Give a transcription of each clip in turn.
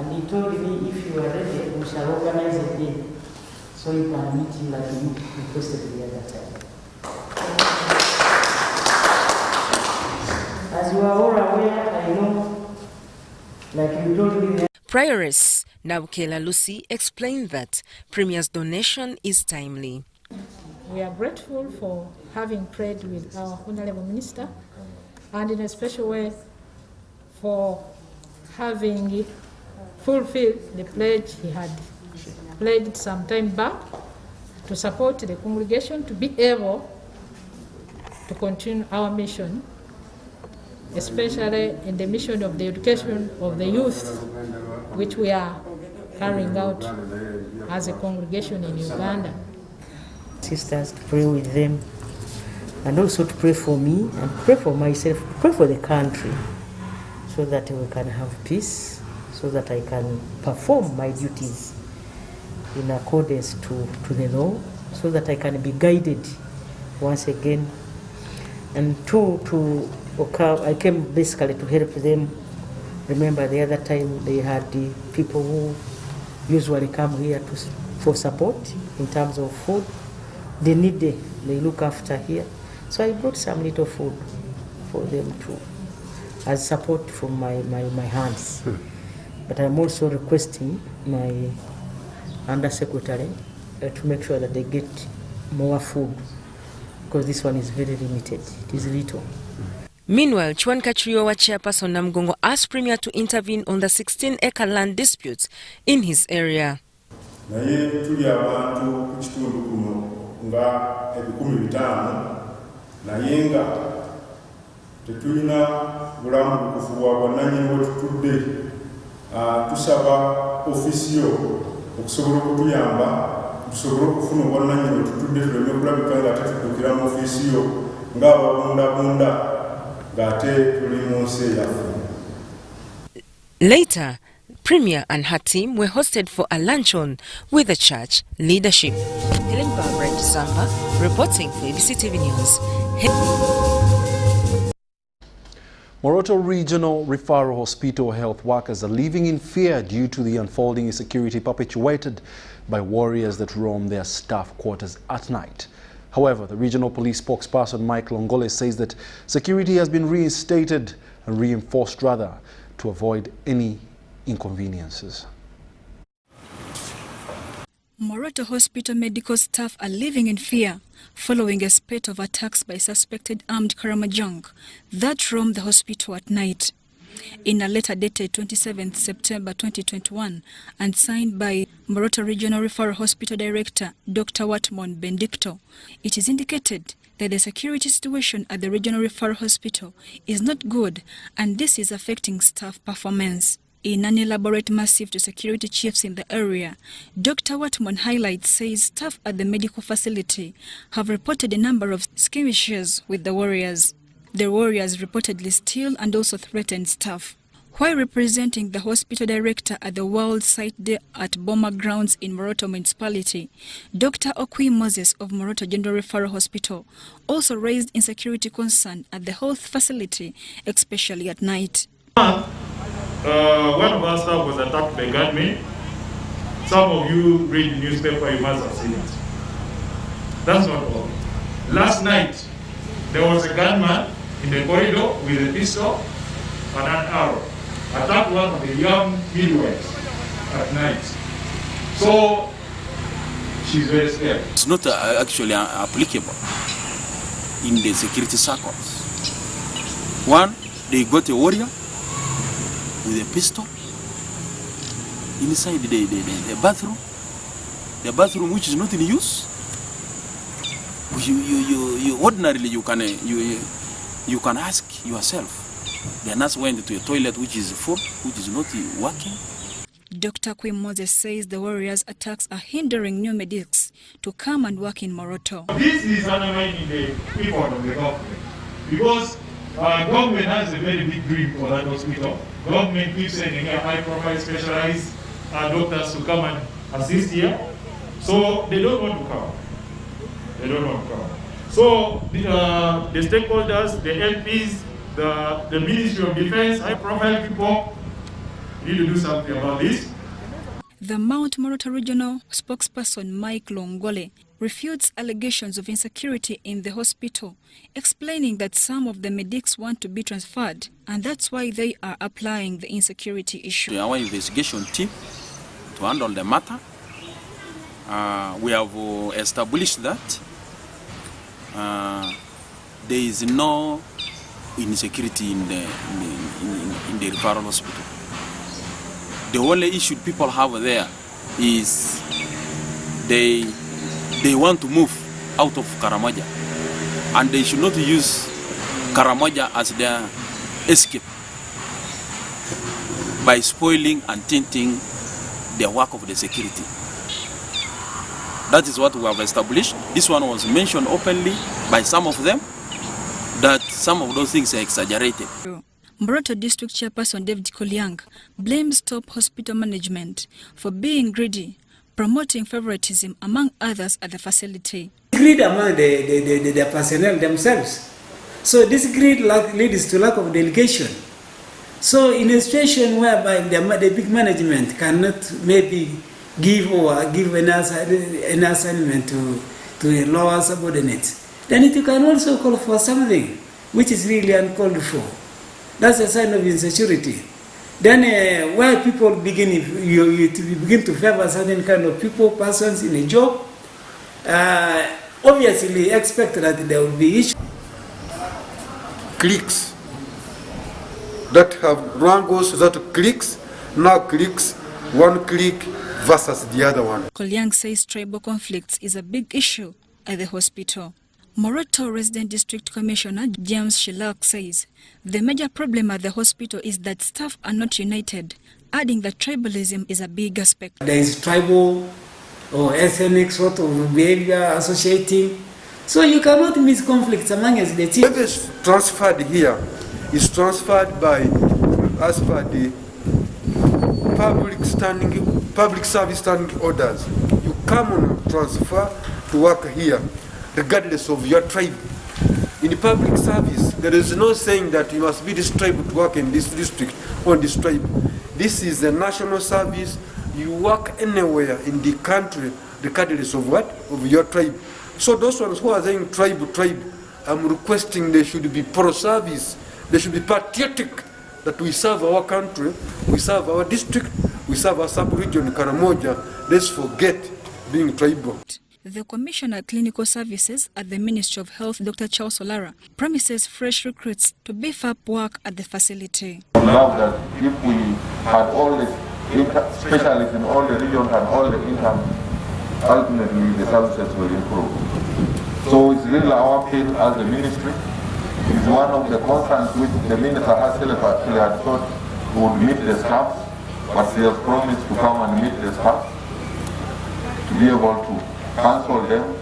And he told me, if you are ready, we shall organize a day so you can meet him like you requested the other time. As you are all aware, I know, like you told me. Prioress Nabukela Lucy explained that Premier's donation is timely. We are grateful for having prayed with our Honorable Minister, and in a special way for having fulfilled the pledge he had pledged some time back to support the congregation to be able to continue our mission, especially in the mission of the education of the youth, which we are carrying out as a congregation in Uganda. Sisters, to pray with them, and also to pray for me and pray for myself, pray for the country, so that we can have peace, so that I can perform my duties in accordance to the law, so that I can be guided once again. And I came basically to help them. Remember the other time they had the people who usually come here for support in terms of food. They look after here. So I brought some little food for them too, as support from my hands. But I'm also requesting my Undersecretary to make sure that they get more food, because this one is very limited. It is little. Meanwhile, Chwan Kachiriowa chairperson Namgongo asked Premier to intervene on the 16-acre land disputes in his area. Tusaba ofisio okusobola okutuyamba tusobole okufuna obwannannyini tutudde tuleme kulabika ng'ate tuddukira mu ofisiyo ng'ababundabunda ng'ate tuli mu nsi eyaffe. Later, Premier and her team were hosted for a luncheon with the church leadership. Helen Barbara Samba reporting for UBC TV News. Moroto Regional Referral Hospital health workers are living in fear due to the unfolding insecurity perpetuated by warriors that roam their staff quarters at night. However, the regional police spokesperson Mike Longole says that security has been reinstated and reinforced rather to avoid any inconveniences. Moroto Hospital medical staff are living in fear following a spate of attacks by suspected armed Karamajong that roamed the hospital at night. In a letter dated 27 September 2021 and signed by Moroto Regional Referral Hospital Director Dr. Watmon Bendicto, it is indicated that the security situation at the Regional Referral Hospital is not good, and this is affecting staff performance. In an elaborate missive to security chiefs in the area, Dr. Watmon highlights says staff at the medical facility have reported a number of skirmishes with the warriors. The warriors reportedly steal and also threaten staff. While representing the hospital director at the World Site Day at Boma Grounds in Moroto Municipality, Dr. Okwi Moses of Moroto General Referral Hospital also raised insecurity concern at the health facility, especially at night. One of our staff was attacked by gunmen. Some of you read the newspaper, you must have seen it. That's not all. Last night, there was a gunman in the corridor with a pistol and an arrow. Attacked one of the young midwives at night. So, she's very scared. It's not actually applicable in the security circles. One, they got a warrior with a pistol inside the bathroom which is not in use. You ordinarily you can ask yourself. The nurse went to a toilet which is full, which is not working. Dr. Quim Moses says the warriors' attacks are hindering new medics to come and work in Moroto. This is undermining the effort of the government, because government has a very big dream for that hospital. Government keeps sending high-profile specialized doctors to come and assist here. So they don't want to come. They don't want to come. So the stakeholders, the MPs, the Ministry of Defense, high-profile people, We need to do something about this. The Mount Moroto Regional spokesperson Mike Longole refutes allegations of insecurity in the hospital, explaining that some of the medics want to be transferred, and that's why they are applying the insecurity issue. Our investigation team to handle the matter. We have established that there is no insecurity in the referral hospital. The only issue people have there is they want to move out of Karamaja, and they should not use Karamaja as their escape by spoiling and tainting the work of the security. That is what we have established. This one was mentioned openly by some of them, that some of those things are exaggerated. Moroto District Chairperson David Kolyang blames top hospital management for being greedy, promoting favoritism among others at the facility. Greed among the personnel themselves. So this greed leads to lack of delegation. So in a situation whereby the big management cannot maybe give an assignment to a lower subordinate, then it can also call for something which is really uncalled for. That's a sign of insecurity. Then where people begin to favor certain kind of persons in a job, obviously expect that there will be issues. Cliques that have wrangles, that cliques, now cliques, one clique versus the other one. Kolyang says tribal conflicts is a big issue at the hospital. Moroto Resident District Commissioner James Shilak says the major problem at the hospital is that staff are not united, adding that tribalism is a big aspect. There is tribal or ethnic sort of behavior associating, so you cannot miss conflicts among us. The team. If it's transferred here, it's transferred by, as per the public service standing orders. You come on transfer to work here, regardless of your tribe. In public service, there is no saying that you must be this tribe to work in this district or this tribe. This is a national service. You work anywhere in the country, regardless of what? Of your tribe. So those ones who are saying tribe, I'm requesting they should be pro-service. They should be patriotic that we serve our country, we serve our district, we serve our sub-region, Karamoja. Let's forget being tribal. The Commissioner of Clinical Services at the Ministry of Health, Dr. Charles Solara, promises fresh recruits to beef up work at the facility. I love that if we had all the specialists in all the regions and all the income, ultimately the services will improve. So it's really our appeal as the ministry. It's one of the concerns which the minister actually had thought would meet the staff, but she has promised to come and meet the staff to be able to counsel them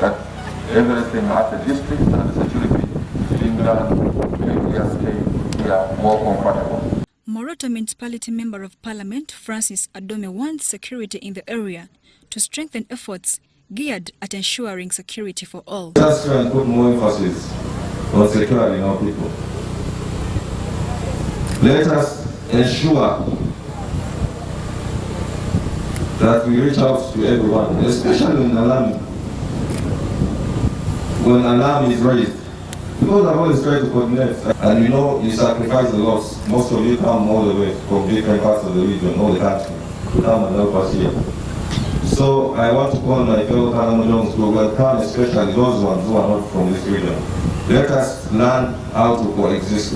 that everything as a district and the security being done make their stay here more comfortable. Moroto Municipality Member of Parliament Francis Adome wants security in the area to strengthen efforts geared at ensuring security for all. Let's try and put more emphasis on securing our people. Let us ensure that we reach out to everyone, especially when alarm is raised. Because I've always tried to coordinate, and you know, you sacrifice a lot. Most of you come all the way from different parts of the region, all the country, to come and help us here. So I want to call my fellow Karamojons to welcome, especially those ones who are not from this region. Let us learn how to coexist.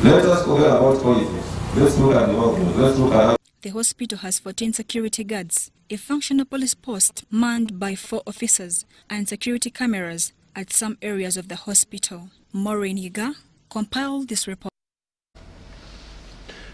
Let us forget about politics. Let's look at development. Let's look at. The hospital has 14 security guards, a functional police post manned by 4 officers, and security cameras at some areas of the hospital. Maureen Yiga compiled this report.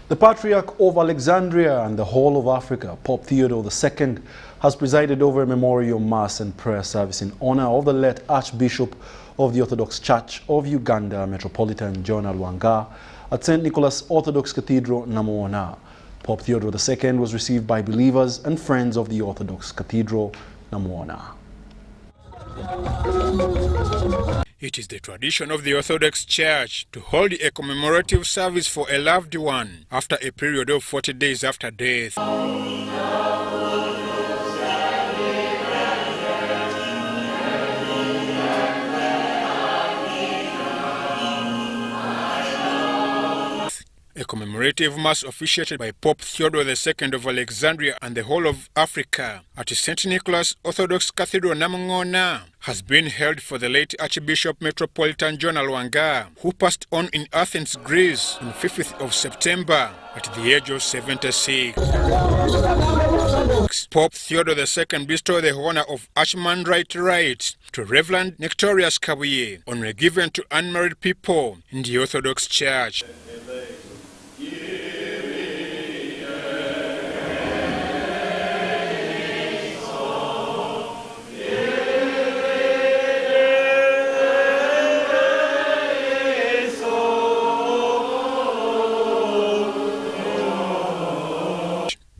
The Patriarch of Alexandria and the whole of Africa, Pope Theodore II, has presided over a memorial mass and prayer service in honor of the late Archbishop of the Orthodox Church of Uganda, Metropolitan John Alwanga, at St. Nicholas Orthodox Cathedral, Namuona. Pope Theodore II was received by believers and friends of the Orthodox Cathedral, Namuona. It is the tradition of the Orthodox Church to hold a commemorative service for a loved one after a period of 40 days after death. A commemorative mass officiated by Pope Theodore II of Alexandria and the whole of Africa at St. Nicholas Orthodox Cathedral Namangona has been held for the late Archbishop Metropolitan John Lwanga, who passed on in Athens, Greece on 5th of September at the age of 76. Pope Theodore II bestowed the honor of Archmanrite rights to Reverend Nectorius Kabuye, honor given to unmarried people in the Orthodox Church.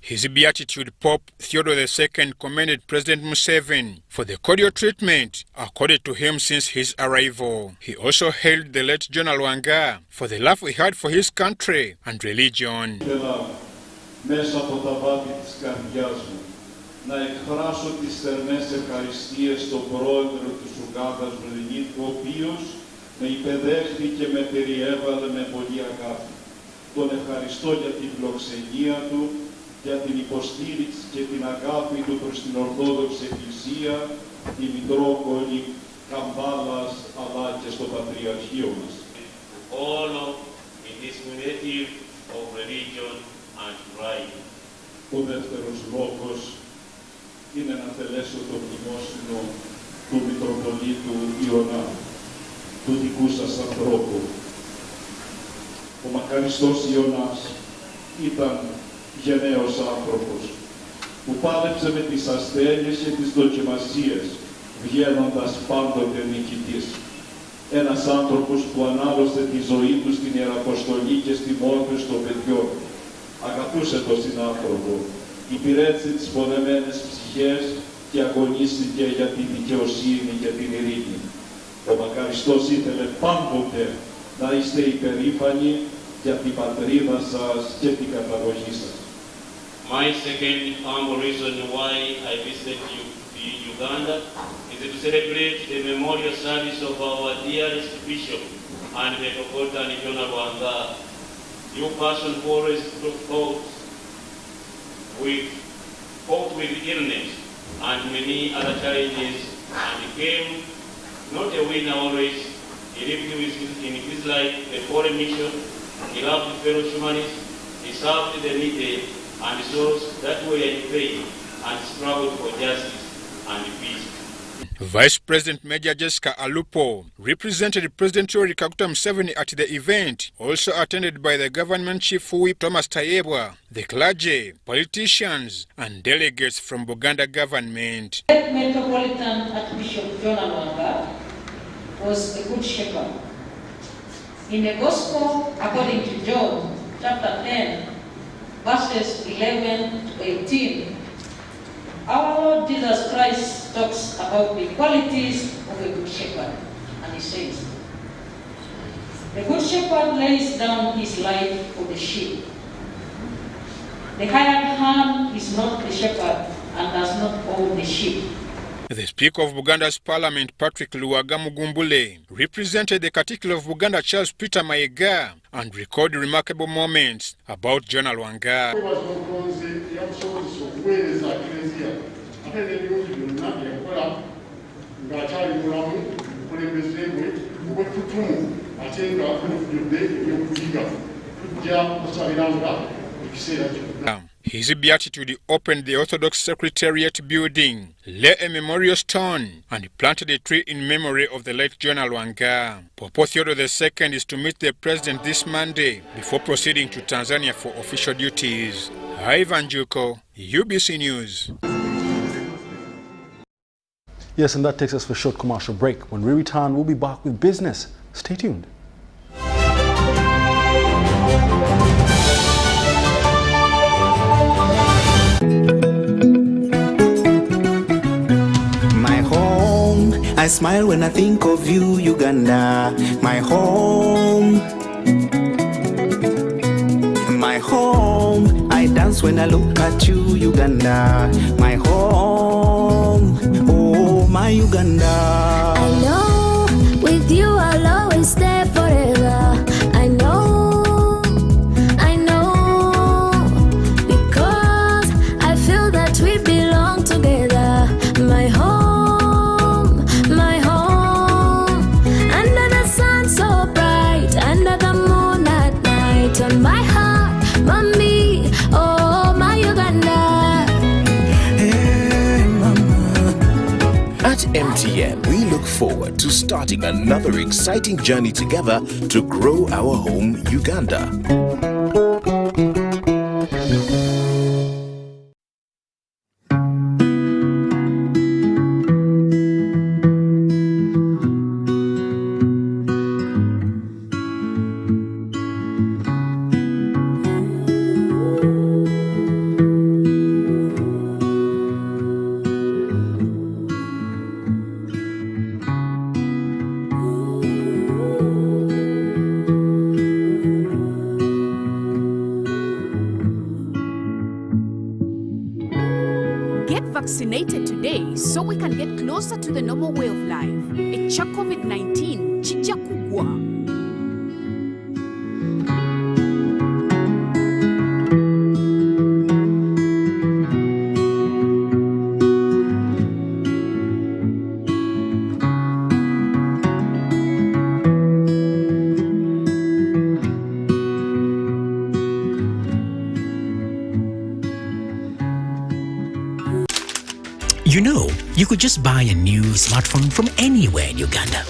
His Beatitude, Pope Theodore II commended President Museveni for the cordial treatment accorded to him since his arrival. He also hailed the late John Lwanga for the love he had for his country and religion. Μέσα από τα βάθη της καρδιάς μου, να εκφράσω τις θερμές ευχαριστίες στον πρόεδρο της Ουγκάνδας Βελινίτ, ο οποίος με υπεδέχθη και με περιέβαλε με πολύ αγάπη. Τον ευχαριστώ για την φιλοξενία του, για την υποστήριξη και την αγάπη του προς την Ορθόδοξη Εκκλησία, τη Μητρόπολη Καμπάλας, αλλά και στο Πατριαρχείο μας. All in this native of religion and right. Ο δεύτερος λόγος είναι να θελέσω το μνημόσυνο του Μητροπολίτου Ιωνά, του δικού σας ανθρώπου. Ο μακαριστός Ιωνάς ήταν γενναίος άνθρωπος, που πάλεψε με τις ασθένειες και τις δοκιμασίες, βγαίνοντας πάντοτε νικητής. Ένας άνθρωπος που ανάλωσε τη ζωή του στην Ιεραποστολή και στη μόρφωση των παιδιών. Αγαπούσε τον συνάνθρωπο, υπηρέτησε τις πονεμένες ψυχές και αγωνίστηκε για τη δικαιοσύνη και την ειρήνη. Ο μακαριστός ήθελε πάντοτε να είστε υπερήφανοι για την πατρίδα σας και την καταγωγή σας. My second humble reason why I visited Uganda is to celebrate the memorial service of our dearest Bishop and Metropolitan John Lwanga. You person who always fought with illness and many other challenges and became not a winner always. He lived in his life a foreign mission. He loved fellow humanists. He served the needy and souls that were in pain and struggled for justice and peace. Vice President Major Jessica Alupo represented President Yoweri Kaguta Museveni at the event, also attended by the government chief whip Thomas Tayebwa, the clergy, politicians and delegates from Buganda government. Metropolitan Archbishop John Lwanga was a good shepherd. In the Gospel according to John chapter 10, verses 11 to 18, our Lord Jesus Christ talks about the qualities of a good shepherd, and he says, the good shepherd lays down his life for the sheep. The hired hand is not the shepherd and does not own the sheep. The Speaker of Buganda's Parliament, Patrick Luwaga Mugumbule, represented the Katikkiro of Buganda, Charles Peter Mayiga, and recorded remarkable moments about John Lwanga. His Beatitude opened the Orthodox Secretariat building, laid a memorial stone, and planted a tree in memory of the late John Lwanga. Pope Theodore II is to meet the President this Monday before proceeding to Tanzania for official duties. Ivan Juko, UBC News. Yes, and that takes us for a short commercial break. When we return, we'll be back with business. Stay tuned. I smile when I think of you, Uganda, my home. My home. I dance when I look at you, Uganda, my home. Oh, my Uganda. I know with you I'll always stay forever. I know, because I feel that we belong together. My home, my home. Under the sun so bright, under the moon at night, on my heart, mommy, oh my Uganda. Hey, mama. At MTN, we look forward to starting another exciting journey together to grow our home, Uganda. Get vaccinated today so we can get closer to the normal way of life. Echa COVID-19 chija kugwa. You know, you could just buy a new smartphone from anywhere in Uganda.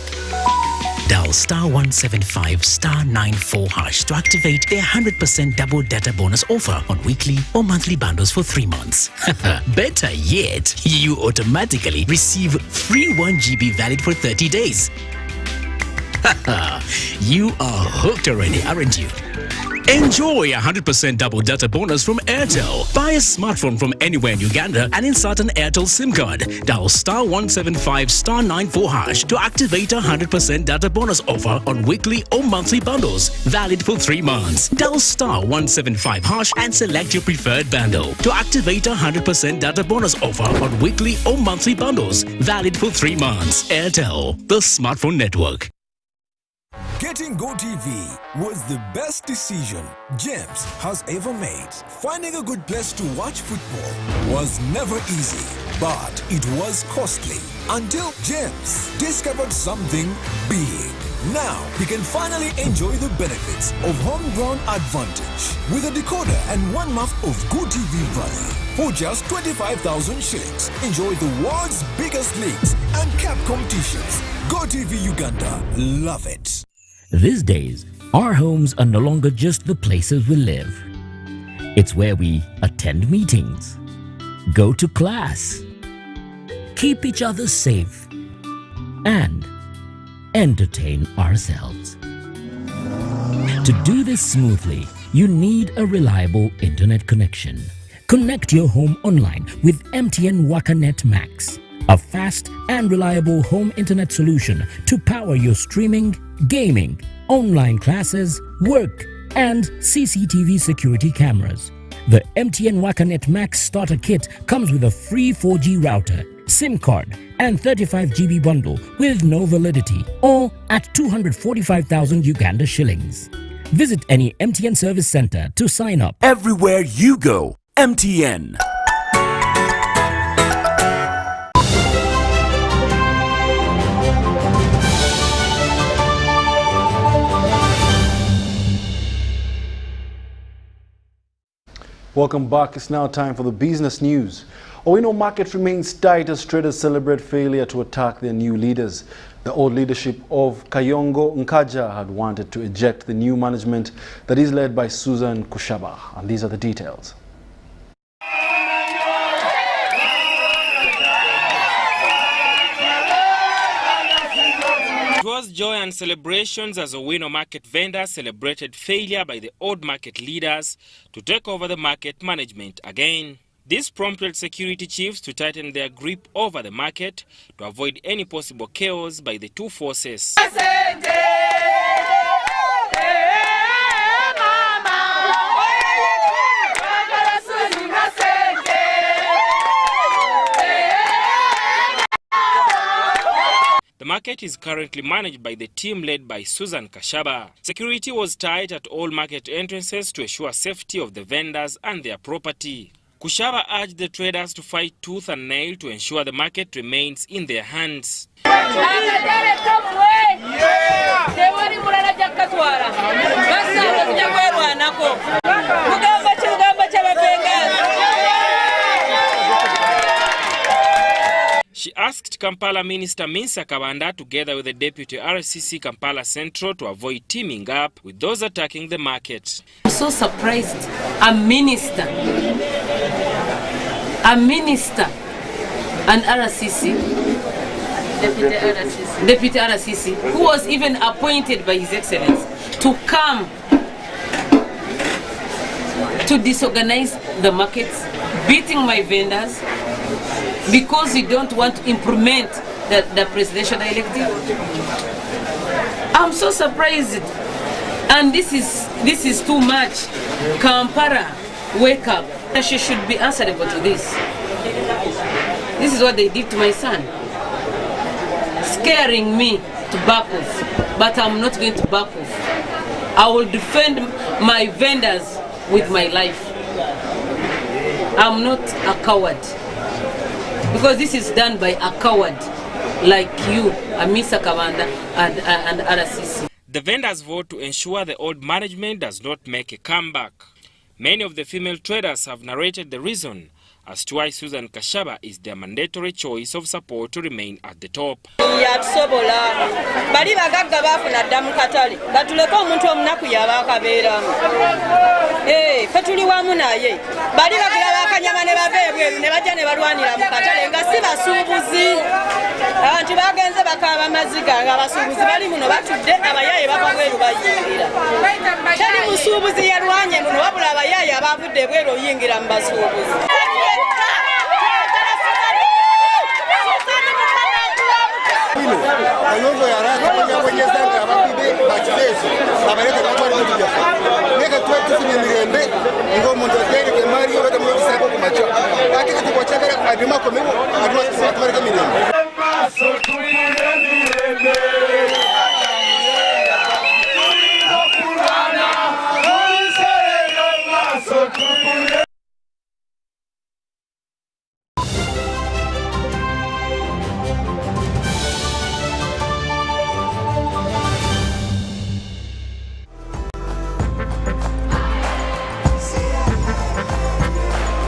Dial *175*94# to activate their 100% double data bonus offer on weekly or monthly bundles for 3 months. Better yet, you automatically receive free 1 GB valid for 30 days. You are hooked already, aren't you? Enjoy a 100% double data bonus from Airtel. Buy a smartphone from anywhere in Uganda and insert an Airtel SIM card. Dial *175*94# to activate a 100% data bonus offer on weekly or monthly bundles, valid for 3 months. Dial *175# and select your preferred bundle to activate a 100% data bonus offer on weekly or monthly bundles, valid for 3 months. Airtel, the smartphone network. Getting GoTV was the best decision James has ever made. Finding a good place to watch football was never easy, but it was costly until James discovered something big. Now he can finally enjoy the benefits of homegrown advantage with a decoder and 1 month of GoTV value. For just 25,000 shillings, enjoy the world's biggest leagues and cap competitions. GoTV Uganda, love it. These days, our homes are no longer just the places we live. It's where we attend meetings, go to class, keep each other safe, and entertain ourselves. To do this smoothly, you need a reliable internet connection. Connect your home online with MTN WakaNet Max, a fast and reliable home internet solution to power your streaming, gaming, online classes, work, and CCTV security cameras. The MTN WakaNet Max starter kit comes with a free 4G router, SIM card, and 35 GB bundle with no validity, all at 245,000 Uganda shillings. Visit any MTN service center to sign up. Everywhere you go, MTN. Welcome back. It's now time for the business news. Owino market remains tight as traders celebrate failure to attack their new leaders. The old leadership of Kayongo Nkaja had wanted to eject the new management that is led by Susan Kushaba. And these are the details. It was joy and celebrations as Owino market vendors celebrated failure by the old market leaders to take over the market management again. This prompted security chiefs to tighten their grip over the market to avoid any possible chaos by the two forces. The market is currently managed by the team led by Susan Kashaba. Security was tight at all market entrances to ensure safety of the vendors and their property. Kushaba urged the traders to fight tooth and nail to ensure the market remains in their hands. She asked Kampala Minister Minsa Kabanda together with the Deputy RCC Kampala Central to avoid teaming up with those attacking the market. I'm so surprised. A minister and RCC, Deputy RCC, who was even appointed by His Excellency to come to disorganize the markets, beating my vendors, because you don't want to implement the presidential elective. I'm so surprised, and this is too much. Kampala, wake up! She should be answerable to this. This is what they did to my son, scaring me to back off. But I'm not going to back off. I will defend my vendors with my life. I'm not a coward. Because this is done by a coward like you, Amisa Kabanda and RCC. The vendors vote to ensure the old management does not make a comeback. Many of the female traders have narrated the reason as to why Susan Kashaba is their mandatory choice of support to remain at the top.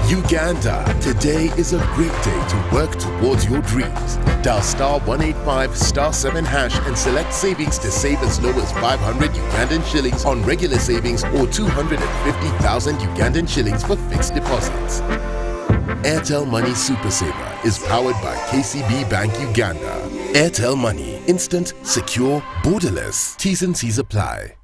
Uganda, today is a great day to work towards your dreams. Dial star 185 star 7 hash and select savings to save as low as 500 Ugandan shillings on regular savings or 250,000 Ugandan shillings for fixed deposits. Airtel Money Super Saver is powered by KCB Bank Uganda. Airtel Money, instant, secure, borderless. T's and C's apply.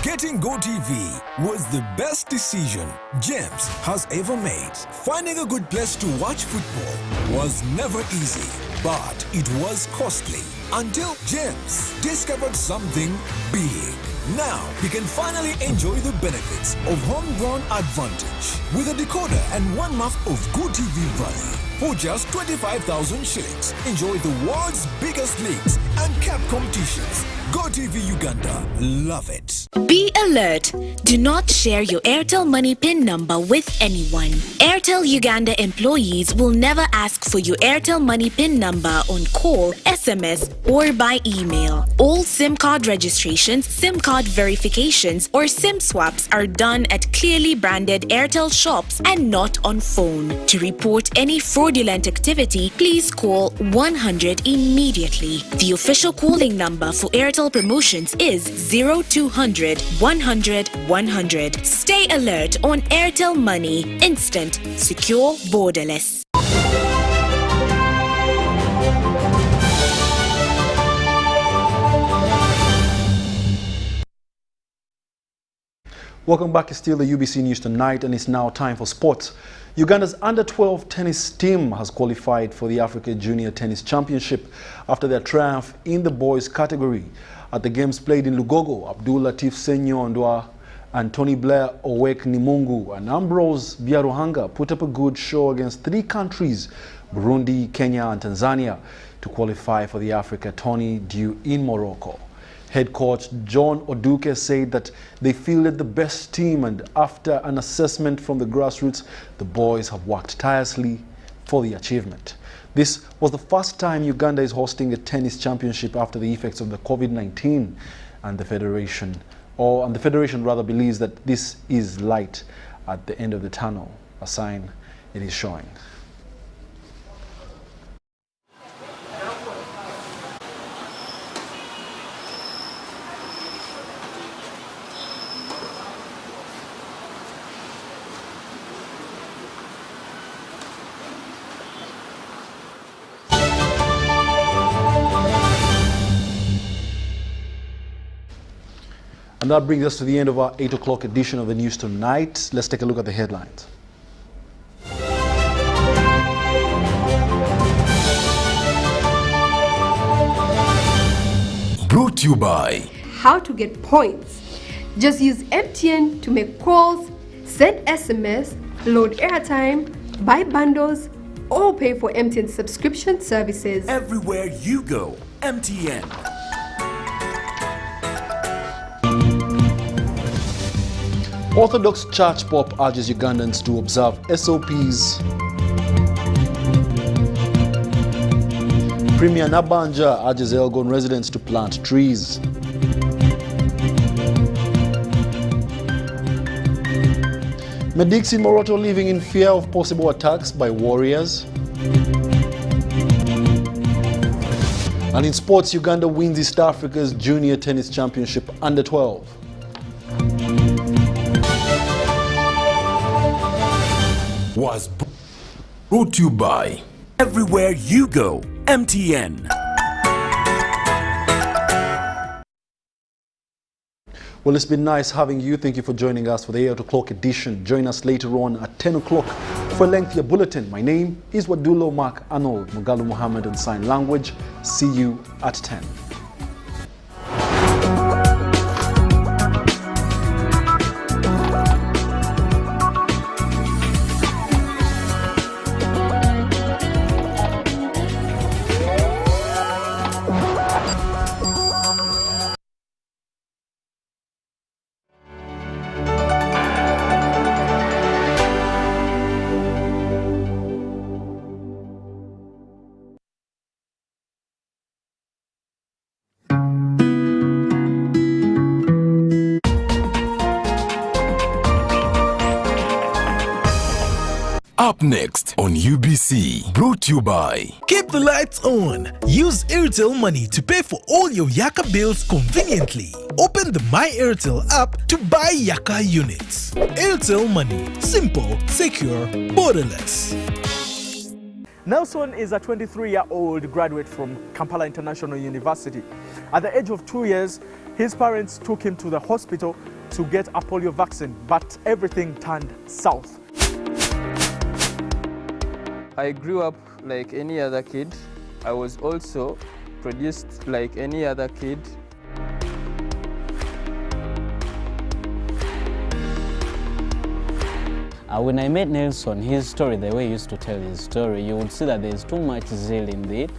Getting GoTV was the best decision James has ever made. Finding a good place to watch football was never easy, but it was costly until James discovered something big. Now he can finally enjoy the benefits of homegrown advantage with a decoder and 1 month of GoTV value. For just 25,000 shillings, enjoy the world's biggest leagues and cap competitions. GoTV Uganda, love it. Be alert. Do not share your Airtel Money PIN number with anyone. Airtel Uganda employees will never ask for your Airtel Money PIN number on call, SMS, or by email. All SIM card registrations, SIM card verifications, or SIM swaps are done at clearly branded Airtel shops and not on phone. To report any fraudulent activity, please call 100 immediately. The official calling number for Airtel promotions is 0200 100 100. Stay alert on Airtel Money. Instant, secure, borderless. Welcome back. It's still the UBC News Tonight, and it's now time for sports. Uganda's under-12 tennis team has qualified for the Africa Junior Tennis Championship after their triumph in the boys category. At the games played in Lugogo, Abdul Latif Senyo and Tony Blair Owek Nimungu and Ambrose Byaruhanga put up a good show against three countries, Burundi, Kenya and Tanzania, to qualify for the Africa tourney due in Morocco. Head coach John Oduke said that they fielded the best team, and after an assessment from the grassroots, the boys have worked tirelessly for the achievement. This was the first time Uganda is hosting a tennis championship after the effects of the COVID-19, and the federation rather believes that this is light at the end of the tunnel, a sign it is showing. And that brings us to the end of our 8 o'clock edition of the News Tonight. Let's take a look at the headlines. Brought to you by How to get points. Just use MTN to make calls, send SMS, load airtime, buy bundles, or pay for MTN subscription services. Everywhere you go, MTN. Orthodox Church Pope urges Ugandans to observe SOPs. Premier Nabanja urges Elgon residents to plant trees. Medics in Moroto living in fear of possible attacks by warriors. And in sports, Uganda wins East Africa's Junior Tennis Championship under 12. Was brought to you by Everywhere You Go, MTN. Well, it's been nice having you. Thank you for joining us for the 8 o'clock edition. Join us later on at 10 o'clock for a lengthier bulletin. My name is Wadulo Mark Arnold, Mugalu Muhammad on Sign Language. See you at 10. Up next on UBC, brought to you by Keep the lights on. Use Airtel Money to pay for all your Yaka bills conveniently. Open the My Airtel app to buy Yaka units. Airtel Money. Simple, secure, borderless. Nelson is a 23-year-old graduate from Kampala International University. At the age of 2 years, his parents took him to the hospital to get a polio vaccine, but everything turned south. I grew up like any other kid. I was also produced like any other kid. When I met Nelson, his story, the way he used to tell his story, you would see that there's too much zeal in it.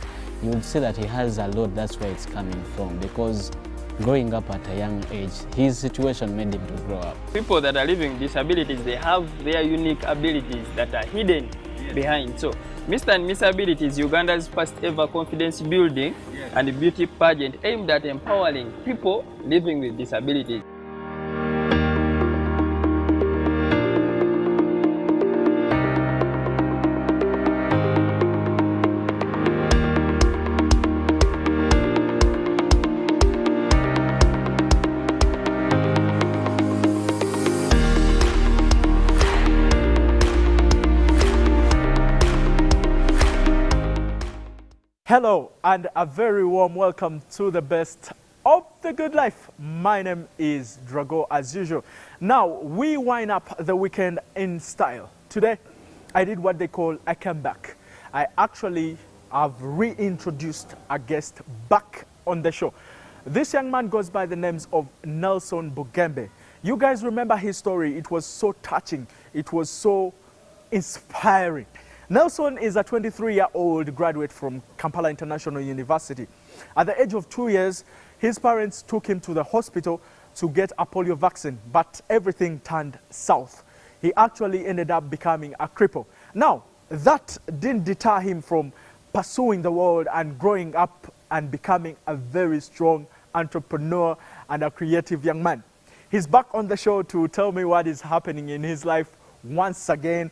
You would see that he has a lot, that's where it's coming from, because growing up at a young age, his situation made him to grow up. People that are living with disabilities, they have their unique abilities that are hidden behind. So, Mr. and Miss Abilities, Uganda's first ever confidence building and beauty pageant aimed at empowering people living with disabilities. Hello and a very warm welcome to the best of the good life. My name is Drago as usual. Now we wind up the weekend in style. Today I did what they call a comeback. I actually have reintroduced a guest back on the show. This young man goes by the names of Nelson Bugembe. You guys remember his story. It was so touching. It was so inspiring. Nelson is a 23-year-old graduate from Kampala International University. At the age of 2 years, his parents took him to the hospital to get a polio vaccine, but everything turned south. He actually ended up becoming a cripple. Now, that didn't deter him from pursuing the world and growing up and becoming a very strong entrepreneur and a creative young man. He's back on the show to tell me what is happening in his life once again.